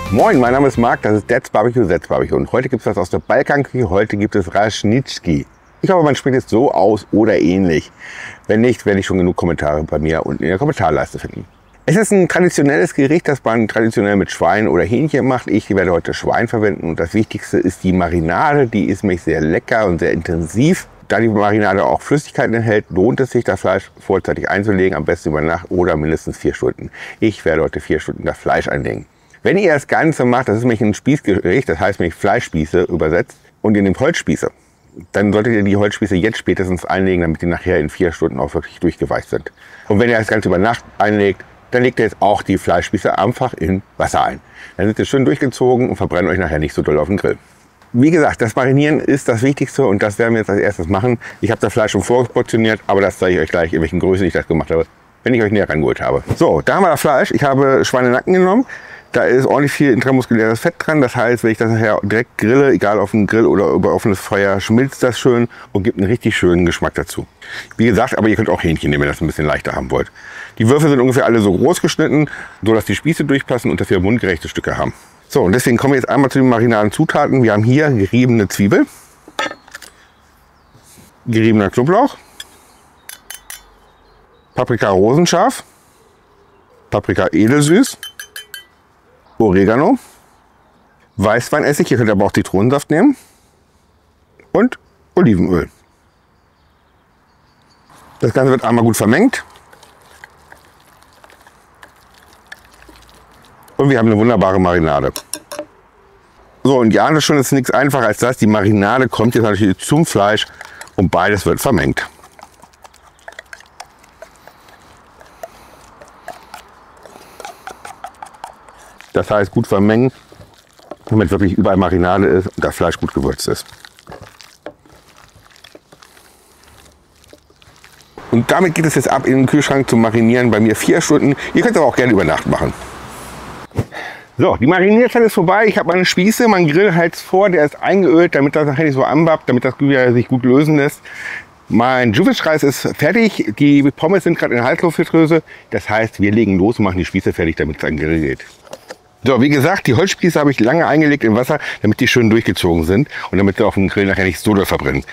Moin, mein Name ist Marc, das ist Dad's Barbecue, That's Barbecue und heute gibt es was aus der Balkanküche, heute gibt es Raschnitschki. Ich hoffe, man spricht es so aus oder ähnlich. Wenn nicht, werde ich schon genug Kommentare bei mir unten in der Kommentarleiste finden. Es ist ein traditionelles Gericht, das man traditionell mit Schwein oder Hähnchen macht. Ich werde heute Schwein verwenden und das Wichtigste ist die Marinade. Die ist nämlich sehr lecker und sehr intensiv. Da die Marinade auch Flüssigkeiten enthält, lohnt es sich, das Fleisch vorzeitig einzulegen, am besten über Nacht oder mindestens 4 Stunden. Ich werde heute 4 Stunden das Fleisch einlegen. Wenn ihr das Ganze macht, das ist nämlich ein Spießgericht, das heißt nämlich Fleischspieße übersetzt, und ihr nehmt Holzspieße, dann solltet ihr die Holzspieße jetzt spätestens einlegen, damit die nachher in 4 Stunden auch wirklich durchgeweicht sind. Und wenn ihr das Ganze über Nacht einlegt, dann legt ihr jetzt auch die Fleischspieße einfach in Wasser ein. Dann sind sie schön durchgezogen und verbrennen euch nachher nicht so doll auf dem Grill. Wie gesagt, das Marinieren ist das Wichtigste und das werden wir jetzt als erstes machen. Ich habe das Fleisch schon vorportioniert, aber das zeige ich euch gleich, in welchen Größen ich das gemacht habe, wenn ich euch näher rangeholt habe. So, da haben wir das Fleisch. Ich habe Schweinenacken genommen. Da ist ordentlich viel intramuskuläres Fett dran. Das heißt, wenn ich das nachher direkt grille, egal auf dem Grill oder über offenes Feuer, schmilzt das schön und gibt einen richtig schönen Geschmack dazu. Wie gesagt, aber ihr könnt auch Hähnchen nehmen, wenn ihr das ein bisschen leichter haben wollt. Die Würfel sind ungefähr alle so groß geschnitten, so dass die Spieße durchpassen und dass wir mundgerechte Stücke haben. So, und deswegen kommen wir jetzt einmal zu den marinaden Zutaten. Wir haben hier geriebene Zwiebel, geriebener Knoblauch, Paprika rosenscharf, Paprika edelsüß, Oregano, Weißweinessig, ihr könnt aber auch Zitronensaft nehmen, und Olivenöl. Das Ganze wird einmal gut vermengt. Und wir haben eine wunderbare Marinade. So, und ja, das schon ist nichts einfacher als das. Die Marinade kommt jetzt natürlich zum Fleisch und beides wird vermengt. Das heißt, gut vermengen, damit wirklich überall Marinade ist und das Fleisch gut gewürzt ist. Und damit geht es jetzt ab in den Kühlschrank zum Marinieren. Bei mir 4 Stunden. Ihr könnt es aber auch gerne über Nacht machen. So, die Marinierzeit ist vorbei. Ich habe meine Spieße, mein Grill heizt vor, der ist eingeölt, damit das nachher nicht so anbappt, damit das sich gut lösen lässt. Mein Juvisch-Reis ist fertig. Die Pommes sind gerade in der Heißluftfritteuse. Das heißt, wir legen los und machen die Spieße fertig, damit es an den Grill geht. So, wie gesagt, die Holzspieße habe ich lange eingelegt im Wasser, damit die schön durchgezogen sind und damit sie auf dem Grill nachher nicht so doll verbrennen.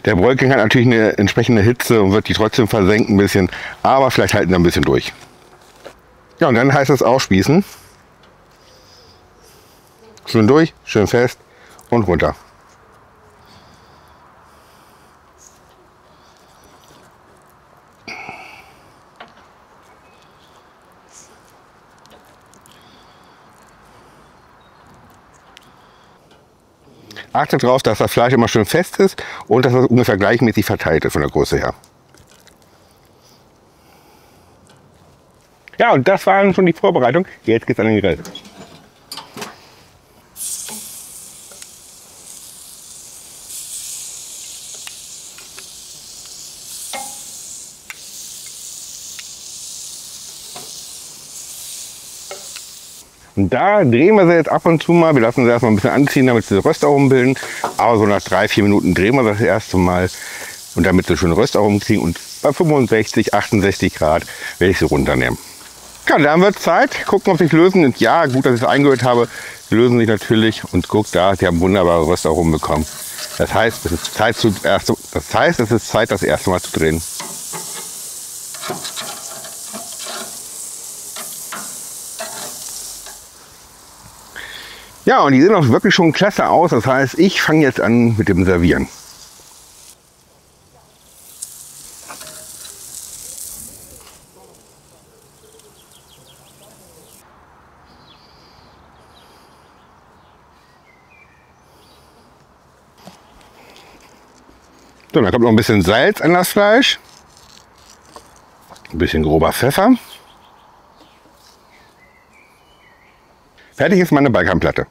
Der Bräuking hat natürlich eine entsprechende Hitze und wird die trotzdem versenken ein bisschen, aber vielleicht halten sie ein bisschen durch. Ja, und dann heißt es aufspießen. Schön durch, schön fest und runter. Achtet darauf, dass das Fleisch immer schön fest ist und dass es ungefähr gleichmäßig verteilt ist von der Größe her. Ja, und das waren schon die Vorbereitungen. Jetzt geht's an den Grill. Und da drehen wir sie jetzt ab und zu mal. Wir lassen sie erstmal ein bisschen anziehen, damit sie Röstaromen bilden. Aber so nach 3-4 Minuten drehen wir das erste Mal. Und damit sie schön Röstaromen kriegen. Und bei 65, 68 Grad werde ich sie runternehmen. Ja, dann wird es Zeit. Gucken, ob sie sich lösen. Und ja, gut, dass ich es eingehört habe. Sie lösen sich natürlich. Und guck da, sie haben wunderbare Röstaromen bekommen. Das heißt, es ist Zeit, das erste Mal zu drehen. Ja, und die sehen auch wirklich schon klasse aus. Das heißt, ich fange jetzt an mit dem Servieren. So, dann kommt noch ein bisschen Salz an das Fleisch. Ein bisschen grober Pfeffer. Fertig ist meine Balkanplatte.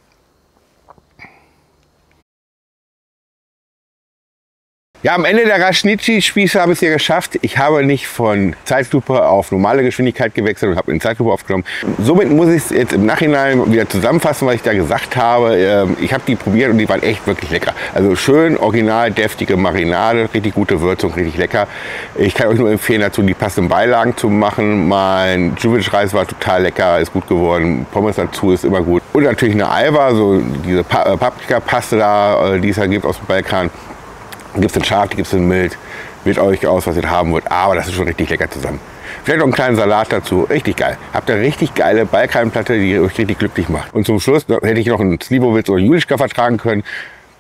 Ja, am Ende der Raschnitschi-Spieße habe ich es ja geschafft. Ich habe nicht von Zeitlupe auf normale Geschwindigkeit gewechselt und habe in Zeitlupe aufgenommen. Somit muss ich es jetzt im Nachhinein wieder zusammenfassen, was ich da gesagt habe. Ich habe die probiert und die waren echt wirklich lecker. Also schön, original, deftige Marinade, richtig gute Würzung, richtig lecker. Ich kann euch nur empfehlen, dazu die passenden Beilagen zu machen. Mein Juvic-Reis war total lecker, ist gut geworden. Pommes dazu ist immer gut. Und natürlich eine Alva, so diese Paprika-Paste da, die es da gibt aus dem Balkan. Gibt es in scharf, gibt es in mild. Wählt euch aus, was ihr haben wollt. Aber das ist schon richtig lecker zusammen. Vielleicht noch einen kleinen Salat dazu. Richtig geil. Habt ihr richtig geile Balkanplatte, die euch richtig glücklich macht. Und zum Schluss hätte ich noch einen Slivovitz oder einen Julischka vertragen können.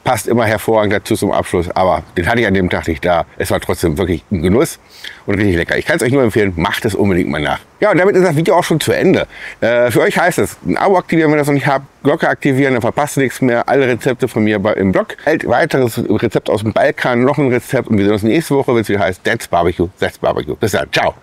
Passt immer hervorragend dazu zum Abschluss. Aber den hatte ich an dem Tag nicht da. Es war trotzdem wirklich ein Genuss und richtig lecker. Ich kann es euch nur empfehlen, macht es unbedingt mal nach. Ja, und damit ist das Video auch schon zu Ende. Für euch heißt es, ein Abo aktivieren, wenn ihr das noch nicht habt. Glocke aktivieren, dann verpasst ihr nichts mehr. Alle Rezepte von mir im Blog. Weiteres Rezept aus dem Balkan, noch ein Rezept. Und wir sehen uns nächste Woche, wenn es wieder heißt, That's Barbecue, That's Barbecue. Bis dann, ciao.